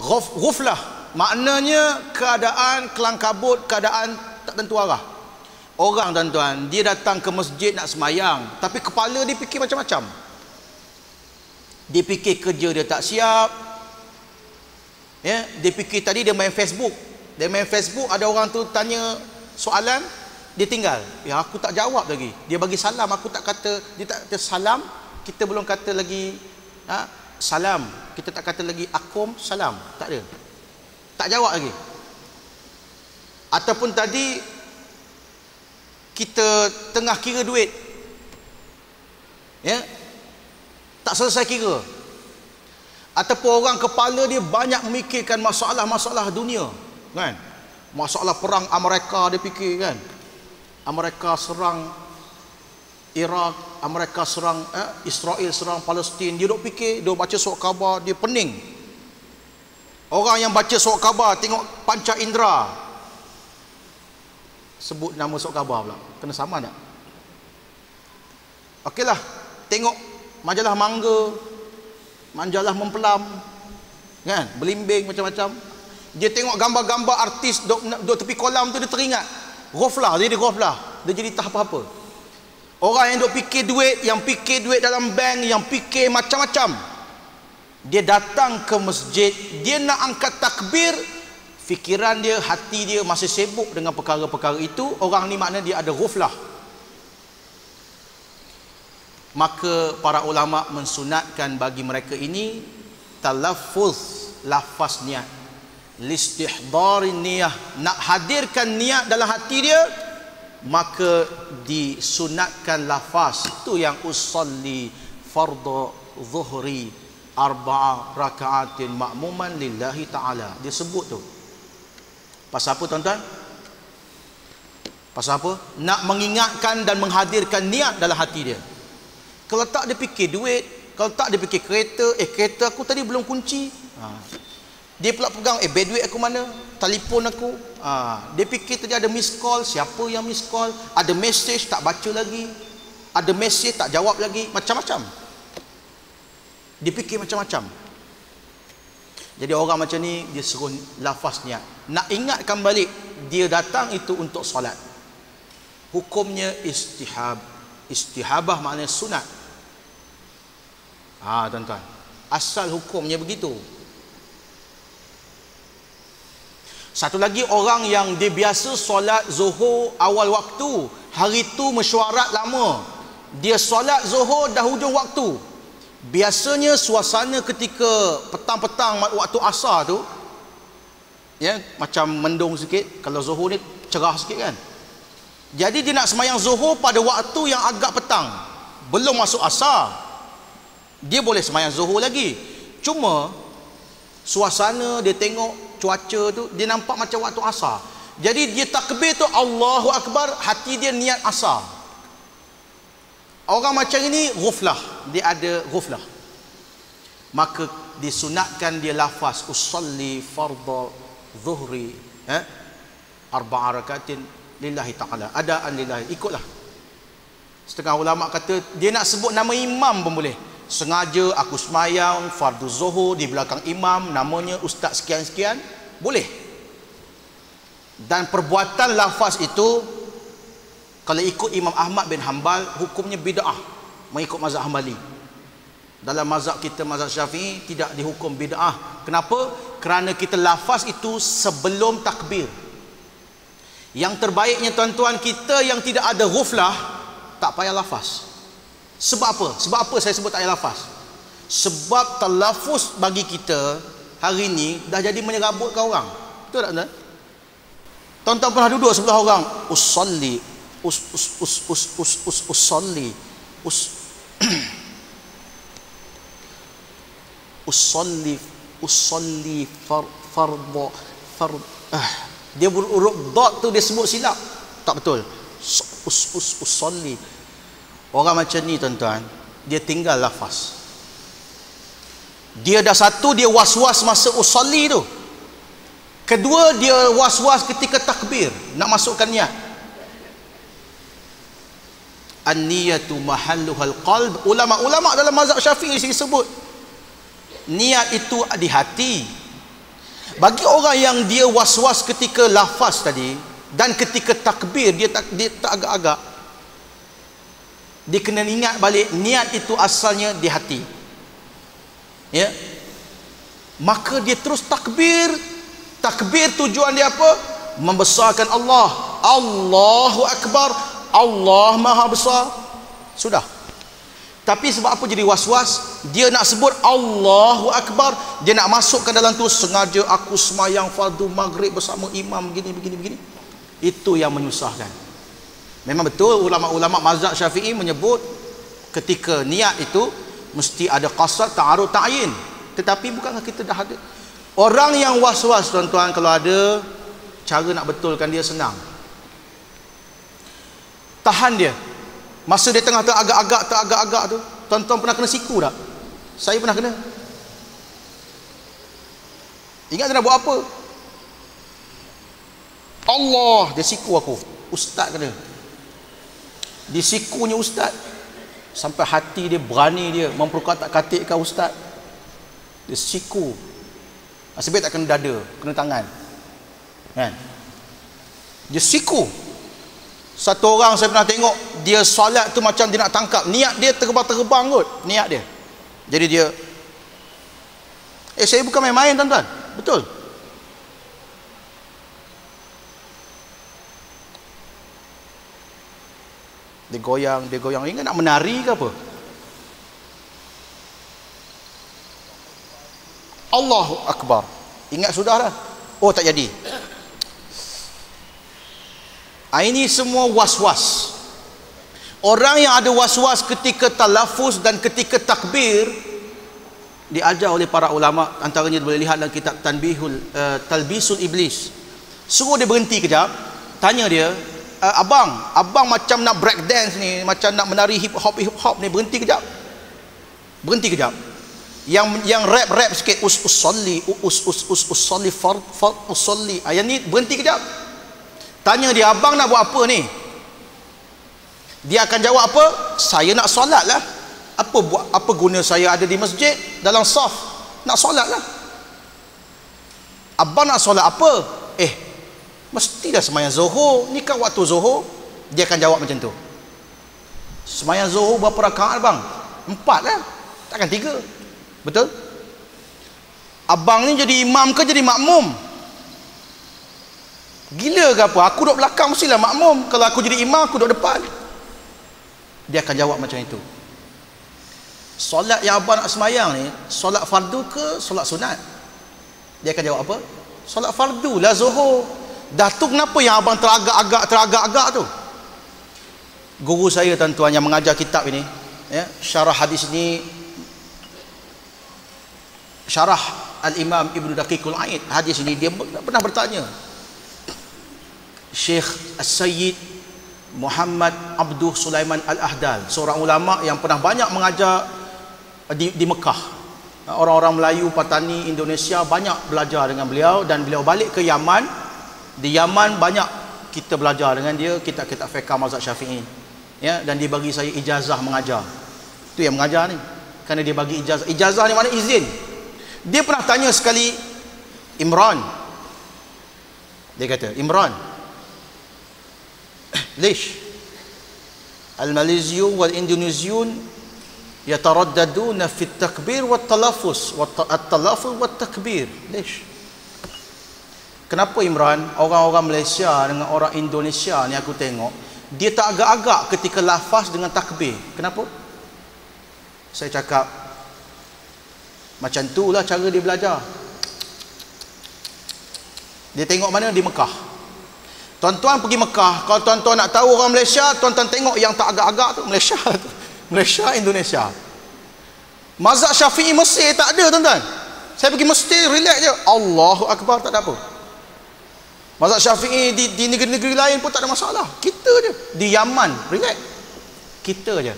Ghuflah maknanya keadaan kelang kabut, keadaan tak tentu arah. Orang tuan-tuan, dia datang ke masjid nak semayang, tapi kepala dia fikir macam-macam. Dia fikir kerja dia tak siap, ya, dia fikir tadi dia main Facebook. Dia main Facebook, ada orang tu tanya soalan, dia tinggal. Ya, aku tak jawab lagi. Dia bagi salam, aku tak kata, dia tak kata salam, kita belum kata lagi salam, kita tak kata lagi akum salam, tak ada, tak jawab lagi. Ataupun tadi kita tengah kira duit, ya, tak selesai kira. Ataupun orang kepala dia banyak memikirkan masalah-masalah dunia, kan, masalah perang Amerika dia fikir, kan, Amerika serang Iraq, Amerika serang Israel serang Palestin, dia duk fikir, dia baca surat khabar, dia pening. Orang yang baca surat khabar tengok panca indera, sebut nama surat khabar pula, kena sama tak? Okeylah, tengok majalah mangga, majalah mempelam, kan, belimbing macam-macam. Dia tengok gambar-gambar artis duk tepi kolam tu, dia teringat. Ghaflah, dia ghaflah, dia jadi tak apa-apa. Orang yang duk fikir duit, yang fikir duit dalam bank, yang fikir macam-macam, dia datang ke masjid, dia nak angkat takbir, fikiran dia, hati dia masih sibuk dengan perkara-perkara itu. Orang ni makna dia ada ghaflah. Maka para ulama mensunatkan bagi mereka ini talaffuz, lafaz niat, listihdari niyah, nak hadirkan niat dalam hati dia, maka disunatkan lafaz itu yang usalli fardhu zuhri arba'a raka'atin ma'muman lillahi ta'ala. Dia sebut tu. Pasal apa tuan-tuan? Pasal apa? Nak mengingatkan dan menghadirkan niat dalam hati dia. Kalau tak dia fikir duit, kalau tak dia fikir kereta, kereta aku tadi belum kunci. Dia pula pegang, duit aku mana? Telefon aku. Dia fikir tadi ada miss call, siapa yang miss call? Ada message tak baca lagi, ada message tak jawab lagi, macam-macam. Dia fikir macam-macam. Jadi orang macam ni dia suruh lafaz niat. Nak ingatkan balik dia datang itu untuk solat. Hukumnya istihabah maknanya sunat. Tuan-tuan, asal hukumnya begitu. Satu lagi, orang yang dia biasa solat zuhur awal waktu, hari tu mesyuarat lama, dia solat zuhur dah hujung waktu. Biasanya suasana ketika petang-petang waktu asar tu, ya, macam mendung sikit. Kalau zuhur ni cerah sikit, kan. Jadi dia nak semayang zuhur pada waktu yang agak petang, belum masuk asar. Dia boleh semayang zuhur lagi. Cuma suasana dia tengok cuaca tu, dia nampak macam waktu asar. Jadi dia takbir tu Allahu Akbar, hati dia niat asar. Orang macam ini ghaflah, dia ada ghaflah. Maka disunatkan dia lafaz usalli fardhu zuhri arba'a rakatin lillahi ta'ala, adaan lillahi. Ikutlah. Setengah ulama kata dia nak sebut nama imam pun boleh. Sengaja aku semayang fardu zuhur di belakang imam, namanya ustaz sekian-sekian, boleh. Dan perbuatan lafaz itu kalau ikut Imam Ahmad bin Hanbal hukumnya bid'ah, mengikut mazhab Hanbali. Dalam mazhab kita, mazhab Syafi'i, tidak dihukum bid'ah. Kenapa? Kerana kita lafaz itu sebelum takbir. Yang terbaiknya tuan-tuan, kita yang tidak ada ghaflah tak payah lafaz. Sebab apa? Sebab apa saya sebut tak payah lafaz? Sebab talafuz bagi kita hari ni dah jadi menyerabutkan orang. Betul tak, tuan? Tuan-tuan pernah duduk sebelah orang, usalli usalli usalli fardhu dia huruf dot tu dia sebut silap, tak betul. Usalli. Orang macam ni tuan-tuan, dia tinggal lafaz. Dia dah satu, dia was-was masa usalli tu. Kedua, dia was-was ketika takbir, nak masukkan niat. An-niyatu mahalluhal qalb. Ulama-ulama dalam mazhab Syafi'i sebut niat itu di hati. Bagi orang yang dia was-was ketika lafaz tadi dan ketika takbir, dia tak agak-agak, dia kena ingat balik niat itu asalnya di hati, ya. Maka dia terus takbir. Takbir tujuan dia apa? Membesarkan Allah. Allahu Akbar, Allah Maha Besar. Sudah. Tapi sebab apa jadi was-was? Dia nak sebut Allahu Akbar, dia nak masukkan dalam tu, sengaja aku semayang fardu maghrib bersama imam begini. Itu yang menyusahkan. Memang betul ulama-ulama mazhab Syafi'i menyebut ketika niat itu mesti ada qasad, ta'arud, ta'yin. Tetapi bukankah kita dah ada? Orang yang was-was, tuan-tuan, kalau ada cara nak betulkan dia senang. Tahan dia. Masa dia tengah teragak-agak tu, tuan-tuan pernah kena siku tak? Saya pernah kena. Ingat dia nak buat apa? Allah, dia siku aku. Ustaz kena. Disikunya ustaz sampai hati dia berani, dia memperkatak-katikkan ustaz. Dia siku. Nasib baik tak kena dada, kena tangan. Kan? Dia siku. Satu orang saya pernah tengok, dia solat tu macam dia nak tangkap. Niat dia terbang-terbang kot, niat dia. Jadi dia, saya bukan main-main, tuan-tuan. Betul. Dia goyang. Ingat nak menari ke apa? Allahu Akbar. Ingat sudah dah. Oh, tak jadi. Ini semua was-was. Orang yang ada was-was ketika talafuz dan ketika takbir, diajar oleh para ulama, antaranya boleh lihat dalam kitab Talbisul Iblis. Suruh dia berhenti kejap, tanya dia, abang macam nak break dance ni, macam nak menari hip hop ni, berhenti kejap. Yang rap sikit, usolli fard usolli, ayat ni berhenti kejap. Tanya dia, abang nak buat apa ni? Dia akan jawab apa? Saya nak solat lah. Apa guna saya ada di masjid dalam saf? Nak solat lah. Abang nak solat apa? Mestilah semayang Zuhur. Ni kan waktu Zuhur. Dia akan jawab macam tu. Semayang Zuhur berapa rakaat bang? 4 lah. Takkan 3. Betul? Abang ni jadi imam ke jadi makmum? Gila ke apa? Aku duduk belakang mestilah makmum. Kalau aku jadi imam, aku duduk depan. Dia akan jawab macam itu. Solat yang abang nak semayang ni, solat fardu ke solat sunat? Dia akan jawab apa? Solat fardu lah Zuhur. Dah tu kenapa yang abang teragak-agak tu? Guru saya, tuan-tuan, yang mengajar kitab ini, ya, syarah hadis ini, syarah Al-Imam Ibnu Daqiqul Aid, hadis ini, dia pernah bertanya. Syekh As-Sayyid Muhammad Abduh Sulaiman Al-Ahdal, seorang ulama yang pernah banyak mengajar di Mekah. Orang-orang Melayu, Patani, Indonesia banyak belajar dengan beliau, dan beliau balik ke Yaman. Di Yaman banyak kita belajar dengan dia, kitab-kitab fiqh mazhab Syafi'i. Ya, dan dia bagi saya ijazah mengajar. Itu yang mengajar ni. Kerana dia bagi ijazah. Ijazah ni mana? Izin. Dia pernah tanya sekali Imran. Dia kata, Imran, ليش الماليزيون والإندونيسيون يترددون في التكبير والتلفظ والتكبير ليش؟ Kenapa Imran, orang-orang Malaysia dengan orang Indonesia ni aku tengok dia tak agak-agak ketika lafaz dengan takbir? Kenapa? Saya cakap, macam itulah cara dia belajar. Dia tengok mana? Di Mekah. Tuan-tuan pergi Mekah, kalau tuan-tuan nak tahu orang Malaysia, tuan-tuan tengok yang tak agak-agak tu Malaysia tu. Malaysia, Indonesia. Mazhab Syafi'i Mesir tak ada, tuan-tuan. Saya pergi Mesir, relax je, Allahu Akbar, tak ada apa. Mazhab Syafi'i di negeri-negeri lain pun tak ada masalah. Kita je di Yaman, relax. Kita je.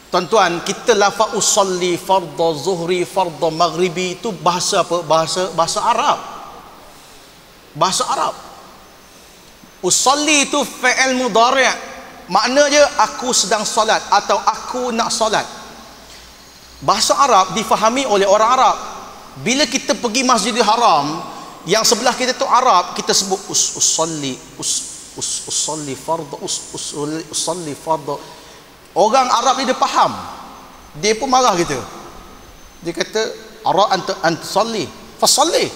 Tuan-tuan, kita lafaz usolli fardhu zuhri fardhu maghribi itu bahasa apa? Bahasa Arab. Bahasa Arab. Usolli itu fi'il mudhari', maknanya aku sedang solat atau aku nak solat. Bahasa Arab difahami oleh orang Arab. Bila kita pergi Masjidil Haram, yang sebelah kita tu Arab, kita sebut usalli fardhu. Orang Arab ni dia faham. Dia pun marah kita. Dia kata, "Ara anta salli, fasalli."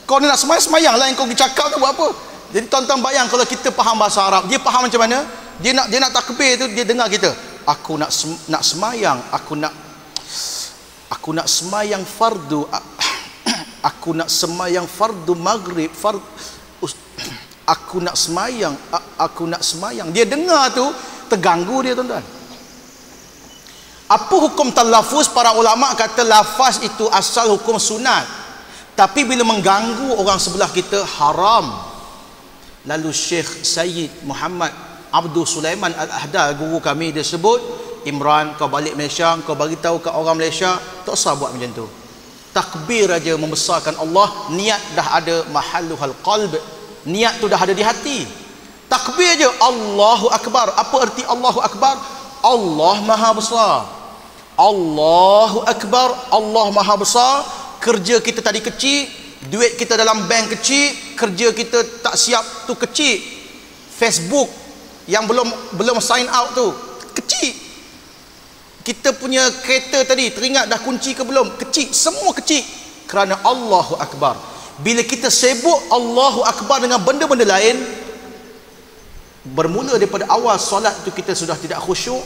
Kau ni nak semayang lah, yang kau cakap tu buat apa? Jadi tuan-tuan bayang kalau kita faham bahasa Arab, dia faham macam mana? Dia nak takbir tu, dia dengar kita, aku nak semayang, aku nak semayang fardu, aku nak semayang fardu maghrib, aku nak semayang. Dia dengar tu, terganggu dia, tuan-tuan. Apa hukum talafuz? Para ulama kata lafaz itu asal hukum sunat, tapi bila mengganggu orang sebelah kita, haram. Lalu Syekh Sayyid Muhammad Abdul Sulaiman Al-Ahdal, guru kami, dia sebut, Imran, kau balik Malaysia, kau bagi tahu ke orang Malaysia, tak usah buat macam tu. Takbir aja membesarkan Allah, niat dah ada, mahalluhal qalb, niat tu dah ada di hati. Takbir aja, Allahu Akbar. Apa erti Allahu Akbar? Allah Maha Besar. Allahu Akbar, Allah Maha Besar. Kerja kita tadi kecil, duit kita dalam bank kecil, kerja kita tak siap tu kecil, Facebook yang belum sign out tu kecil, kita punya kereta tadi teringat dah kunci ke belum, kecil, semua kecil, kerana Allahu Akbar. Bila kita sibuk Allahu Akbar dengan benda-benda lain, bermula daripada awal solat tu kita sudah tidak khusyuk,